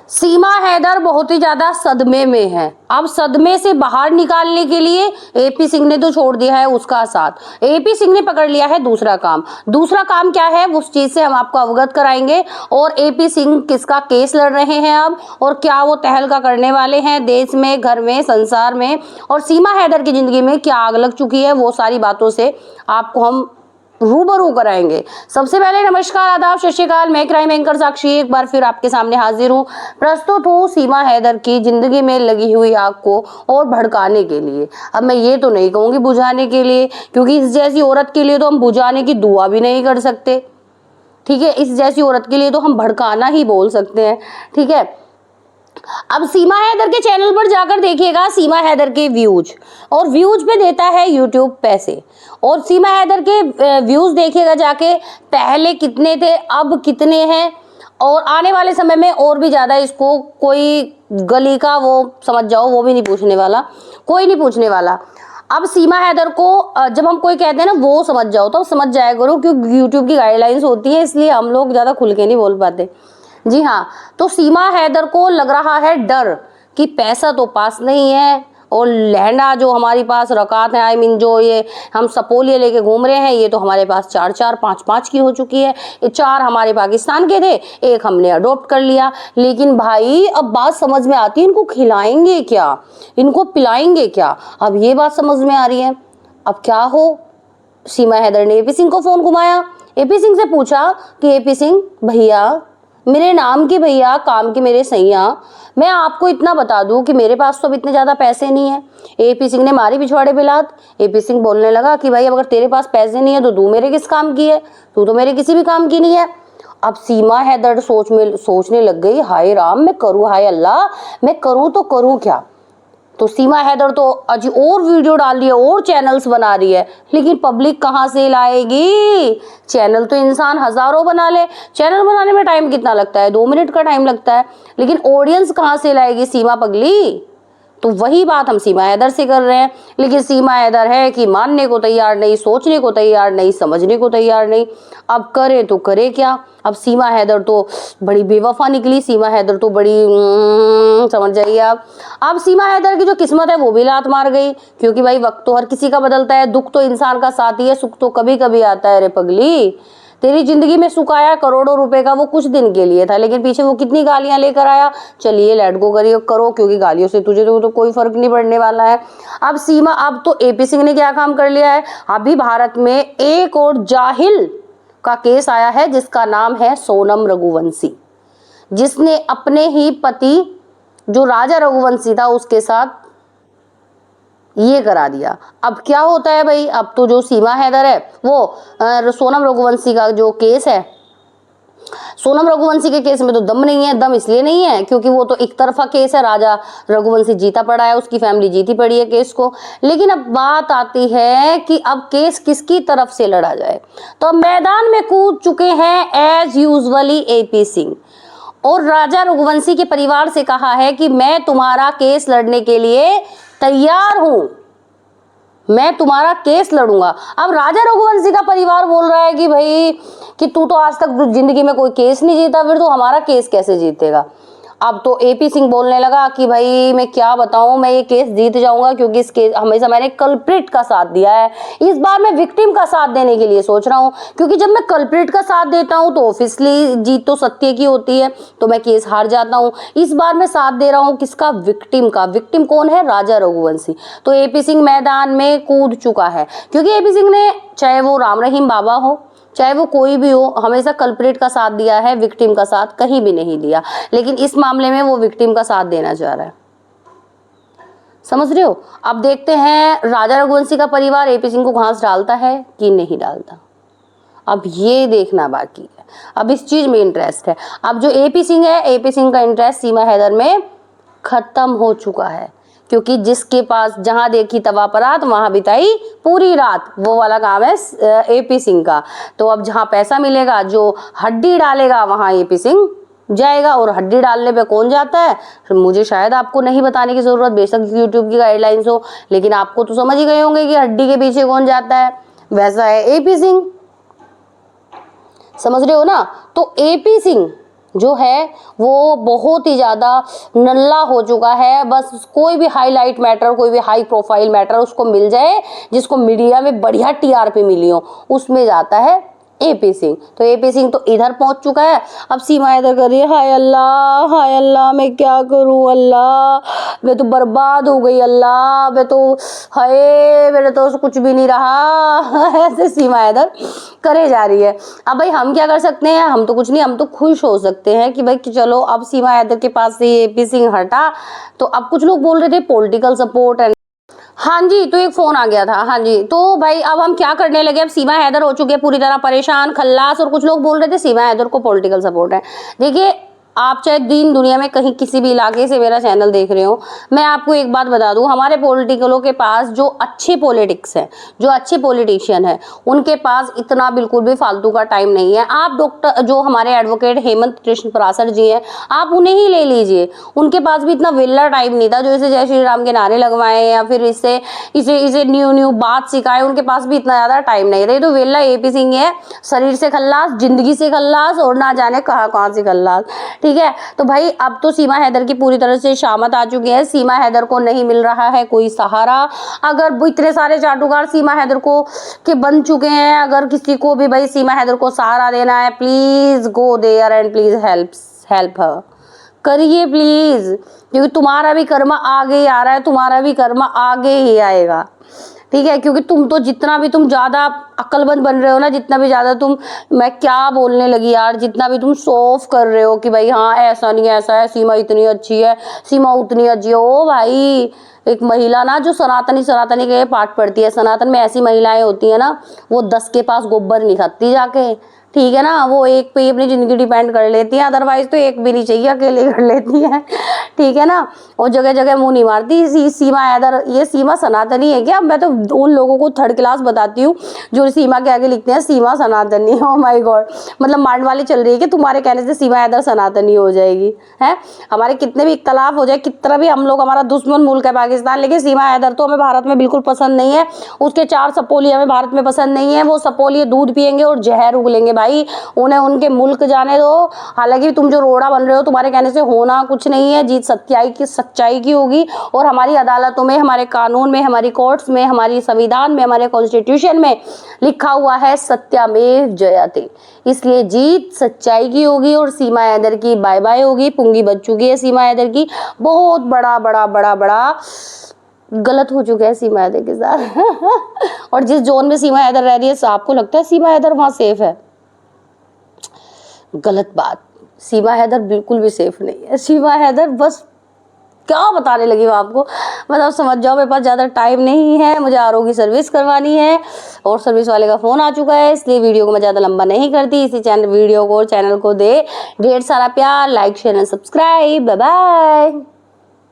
सीमा हैदर बहुत ही ज्यादा सदमे में है। अब सदमे से बाहर निकालने के लिए एपी सिंह ने तो छोड़ दिया है उसका साथ, एपी सिंह ने पकड़ लिया है दूसरा काम। दूसरा काम क्या है उस चीज से हम आपको अवगत कराएंगे। और एपी सिंह किसका केस लड़ रहे हैं अब, और क्या वो तहलका करने वाले हैं देश में, घर में, संसार में, और सीमा हैदर की जिंदगी में क्या आग लग चुकी है, वो सारी बातों से आपको हम रूबरू कराएंगे। सबसे पहले नमस्कार, आदाब, सत श्री अकाल। मैं क्राइम एंकर साक्षी एक बार फिर आपके सामने हाजिर हूँ। प्रस्तुत हूँ सीमा हैदर की जिंदगी में लगी हुई आग को और भड़काने के लिए। अब मैं ये तो नहीं कहूंगी बुझाने के लिए, क्योंकि इस जैसी औरत के लिए तो हम बुझाने की दुआ भी नहीं कर सकते, ठीक है। इस जैसी औरत के लिए तो हम भड़काना ही बोल सकते हैं, ठीक है। अब सीमा हैदर के चैनल पर जाकर देखिएगा सीमा हैदर के व्यूज, और व्यूज पे देता है यूट्यूब पैसे। और सीमा हैदर के व्यूज देखिएगा जाके, पहले कितने थे अब कितने हैं, और आने वाले समय में और भी ज्यादा। इसको कोई गली का वो समझ जाओ वो भी नहीं पूछने वाला, कोई नहीं पूछने वाला। अब सीमा हैदर को जब हम कोई कहते हैं ना वो समझ जाओ, तो समझ जाया करो, क्योंकि यूट्यूब की गाइडलाइंस होती है, इसलिए हम लोग ज्यादा खुल के नहीं बोल पाते। जी हाँ, तो सीमा हैदर को लग रहा है डर कि पैसा तो पास नहीं है, और लहंगा जो हमारे पास रकात है, आई मीन जो ये हम सपोलिए लेके घूम रहे हैं, ये तो हमारे पास 4-4, 5-5 की हो चुकी है। ये 4 हमारे पाकिस्तान के थे, एक हमने अडॉप्ट कर लिया। लेकिन भाई अब बात समझ में आती है, इनको खिलाएंगे क्या, इनको पिलाएंगे क्या, अब ये बात समझ में आ रही है। अब क्या हो, सीमा हैदर ने एपी सिंह को फोन घुमाया, एपी सिंह से पूछा कि एपी सिंह भैया, मेरे नाम की भैया, काम की मेरे सैया, मैं आपको इतना बता दूं कि मेरे पास तो अब इतने ज्यादा पैसे नहीं है। एपी सिंह ने मारी पिछवाड़े पे लात। एपी सिंह बोलने लगा कि भाई अगर तेरे पास पैसे नहीं है तो तू मेरे किस काम की है, तू तो मेरे किसी भी काम की नहीं है। अब सीमा हैदर सोचने लग गई, हाय राम, मैं करूं, हाय अल्लाह, मैं करूं तो करूं क्या। तो सीमा हैदर तो अजी और वीडियो डाल रही है और चैनल्स बना रही है, लेकिन पब्लिक कहाँ से लाएगी। चैनल तो इंसान हजारों बना ले, चैनल बनाने में टाइम कितना लगता है, 2 मिनट का टाइम लगता है, लेकिन ऑडियंस कहाँ से लाएगी सीमा पगली। तो वही बात हम सीमा हैदर से कर रहे हैं, लेकिन सीमा हैदर है कि मानने को तैयार नहीं, सोचने को तैयार नहीं, समझने को तैयार नहीं। अब करे तो करे क्या। अब सीमा हैदर तो बड़ी बेवफा निकली, सीमा हैदर तो बड़ी समझ जाइए आप। अब सीमा हैदर की जो किस्मत है वो भी लात मार गई, क्योंकि भाई वक्त तो हर किसी का बदलता है, दुख तो इंसान का साथी है, सुख तो कभी कभी आता है रे पगली। तेरी जिंदगी में सुख आया करोड़ों रुपए का, वो कुछ दिन के लिए था, लेकिन पीछे वो कितनी गालियां लेकर आया। चलिए लेट गो करो, क्योंकि गालियों से तुझे तो कोई फर्क नहीं पड़ने वाला है। अब तो एपी सिंह ने क्या काम कर लिया है, अभी भारत में एक और जाहिल का केस आया है जिसका नाम है सोनम रघुवंशी, जिसने अपने ही पति जो राजा रघुवंशी था उसके साथ ये करा दिया। अब क्या होता है भाई, अब तो जो सीमा हैदर है वो सोनम रघुवंशी का जो केस है, सोनम रघुवंशी के केस में तो दम नहीं है। दम इसलिए नहीं है क्योंकि वो तो एक तरफा केस है, राजा रघुवंशी जीता पड़ा है, उसकी फैमिली जीती पड़ी है केस को। लेकिन अब बात आती है कि अब केस किसकी तरफ से लड़ा जाए, तो मैदान में कूद चुके हैं एज यूजुअली एपी सिंह, और राजा रघुवंशी के परिवार से कहा है कि मैं तुम्हारा केस लड़ने के लिए तैयार हूं, मैं तुम्हारा केस लड़ूंगा। अब राजा रघुवंशी का परिवार बोल रहा है कि भाई कि तू तो आज तक जिंदगी में कोई केस नहीं जीता, फिर तो हमारा केस कैसे जीतेगा। अब तो एपी सिंह बोलने लगा कि भाई मैं क्या बताऊं, मैं ये केस जीत जाऊंगा, क्योंकि इस केस हमेशा मैंने कल्प्रिट का साथ दिया है, इस बार मैं विक्टिम का साथ देने के लिए सोच रहा हूं, क्योंकि जब मैं कल्प्रिट का साथ देता हूं तो ऑब्वियसली जीत तो सत्य की होती है, तो मैं केस हार जाता हूं। इस बार मैं साथ दे रहा हूं किसका, विक्टिम का। विक्टिम कौन है, राजा रघुवंशी। तो एपी सिंह मैदान में कूद चुका है, क्योंकि एपी सिंह ने, चाहे वो राम रहीम बाबा हो, चाहे वो कोई भी हो, हमेशा कल्प्रिट का साथ दिया है, विक्टिम का साथ कहीं भी नहीं दिया। लेकिन इस मामले में वो विक्टिम का साथ देना चाह रहा है, समझ रहे हो। अब देखते हैं राजा रघुवंशी का परिवार एपी सिंह को घास डालता है कि नहीं डालता, अब ये देखना बाकी है। अब इस चीज में इंटरेस्ट है। अब जो एपी सिंह है, एपी सिंह का इंटरेस्ट सीमा हैदर में खत्म हो चुका है, क्योंकि जिसके पास जहां देखी तवा परात वहां बिताई पूरी रात, वो वाला काम है एपी सिंह का। तो अब जहां पैसा मिलेगा, जो हड्डी डालेगा, वहां एपी सिंह जाएगा। और हड्डी डालने पे कौन जाता है, मुझे शायद आपको नहीं बताने की जरूरत, बेशक यूट्यूब की गाइडलाइंस हो, लेकिन आपको तो समझ ही गए होंगे कि हड्डी के पीछे कौन जाता है, वैसा है एपी सिंह, समझ रहे हो ना। तो एपी सिंह जो है वो बहुत ही ज़्यादा नल्ला हो चुका है। बस कोई भी हाईलाइट मैटर, कोई भी हाई प्रोफाइल मैटर उसको मिल जाए, जिसको मीडिया में बढ़िया टीआरपी मिली हो, उसमें जाता है एपी सिंह। तो एपी सिंह तो इधर पहुंच चुका है, अब सीमा इधर कर रही है, हाय अल्लाह मैं क्या करूं अल्लाह, मैं तो बर्बाद हो गई अल्लाह, मैं तो हाय मेरे तो कुछ भी नहीं रहा ऐसे सीमा इधर करे जा रही है। अब भाई हम क्या कर सकते हैं, हम तो कुछ नहीं, हम तो खुश हो सकते हैं कि भाई कि चलो अब सीमा हैदर के पास से एपी सिंह हटा। तो अब कुछ लोग बोल रहे थे पॉलिटिकल सपोर्ट एंड, हाँ जी, तो एक फोन आ गया था, हाँ जी। तो भाई अब हम क्या करने लगे, अब सीमा हैदर हो चुके हैं पूरी तरह परेशान खल्लास, और कुछ लोग बोल रहे थे सीमा हैदर को पॉलिटिकल सपोर्ट है। देखिए आप चाहे दीन दुनिया में कहीं किसी भी इलाके से मेरा चैनल देख रहे हो, मैं आपको एक बात बता दूं, हमारे पॉलिटिकलों के पास जो अच्छे पॉलिटिक्स है, जो अच्छे पॉलिटिशियन है, उनके पास इतना बिल्कुल भी फालतू का टाइम नहीं है। आप डॉक्टर जो हमारे एडवोकेट हेमंत कृष्ण पराशर जी हैं, आप उन्हें ही ले लीजिए, उनके पास भी इतना वेला टाइम नहीं था जो इसे जय श्री राम के नारे लगवाए या फिर इसे इसे इसे न्यू बात सिखाए, उनके पास भी इतना ज्यादा टाइम नहीं था। ये तो वेला एपी सिंह है, शरीर से खल्लास, जिंदगी से खल्लास, और ना जाने कहाँ से खल्लास। ठीक है, तो भाई अब तो सीमा हैदर की पूरी तरह से शामत आ चुकी है, सीमा हैदर को नहीं मिल रहा है कोई सहारा। अगर वो इतने सारे चाटुकार सीमा हैदर को के बन चुके हैं, अगर किसी को भी भाई सीमा हैदर को सहारा देना है, please go there and please help her, करिए प्लीज, क्योंकि तुम्हारा भी कर्म आगे ही आ रहा है, तुम्हारा भी कर्म आगे ही आएगा। ठीक है, क्योंकि तुम तो जितना भी तुम ज्यादा अक्लमंद बन रहे हो ना, जितना भी ज्यादा तुम, मैं क्या बोलने लगी यार, जितना भी तुम शो ऑफ कर रहे हो कि भाई हाँ ऐसा नहीं ऐसा है, सीमा इतनी अच्छी है, सीमा उतनी अच्छी है, ओ भाई एक महिला ना जो सनातनी के पाठ पढ़ती है, सनातन में ऐसी महिलाएं होती है ना, वो 10 के पास गोबर नहीं खाती जाके। ठीक है ना, वो एक पे ही अपनी जिंदगी डिपेंड कर लेती है, अदरवाइज तो एक भी नहीं चाहिए, अकेले कर लेती है। ठीक है ना, और जगह जगह मुंह नहीं मारती। सीमा हैदर, ये सीमा सनातनी है क्या? मैं तो उन लोगों को थर्ड क्लास बताती हूँ जो सीमा के आगे लिखते हैं सीमा सनातनी। ओ माय गॉड, मतलब मांड वाली चल रही है कि तुम्हारे कहने से सीमा हैदर सनातनी हो जाएगी है। हमारे कितने भी इख्तलाफ हो जाए, कितना भी हम लोग, हमारा दुश्मन मुल्क है पाकिस्तान, लेकिन सीमा हैदर तो हमें भारत में बिल्कुल पसंद नहीं है। उसके 4 सपोली हमें भारत में पसंद नहीं है। वो सपोली दूध पियेंगे और जहर उगलेंगे भाई, उन्हें उनके मुल्क जाने दो। हालांकि तुम जो रोड़ा बन रहे हो, तुम्हारे कहने से होना कुछ नहीं है, जीत सच्चाई की होगी। और हमारी अदालतों में, हमारे कानून में, हमारी कोर्ट्स में, हमारी संविधान में, हमारे कॉन्स्टिट्यूशन में लिखा हुआ है सत्यामेव जयते। इसलिए जीत सच्चाई की होगी और सीमा हैदर की बाय बाय होगी। पुंगी बच चुकी है सीमा हैदर की, बहुत बड़ा बड़ा बड़ा बड़ा गलत हो चुका है सीमा हैदर के साथ। और जिस जोन में सीमा हैदर रह रही है, आपको लगता है सीमा हैदर वहां सेफ है? गलत बात, सीमा हैदर बिल्कुल भी सेफ नहीं है। सीमा हैदर बस क्या बताने लगी मैं आपको, मतलब समझ जाओ, मेरे पास ज़्यादा टाइम नहीं है, मुझे आरओ की सर्विस करवानी है और सर्विस वाले का फ़ोन आ चुका है, इसलिए वीडियो को मैं ज़्यादा लंबा नहीं करती। इसी वीडियो को, चैनल को दे ढेर सारा प्यार, like share and subscribe. Bye bye.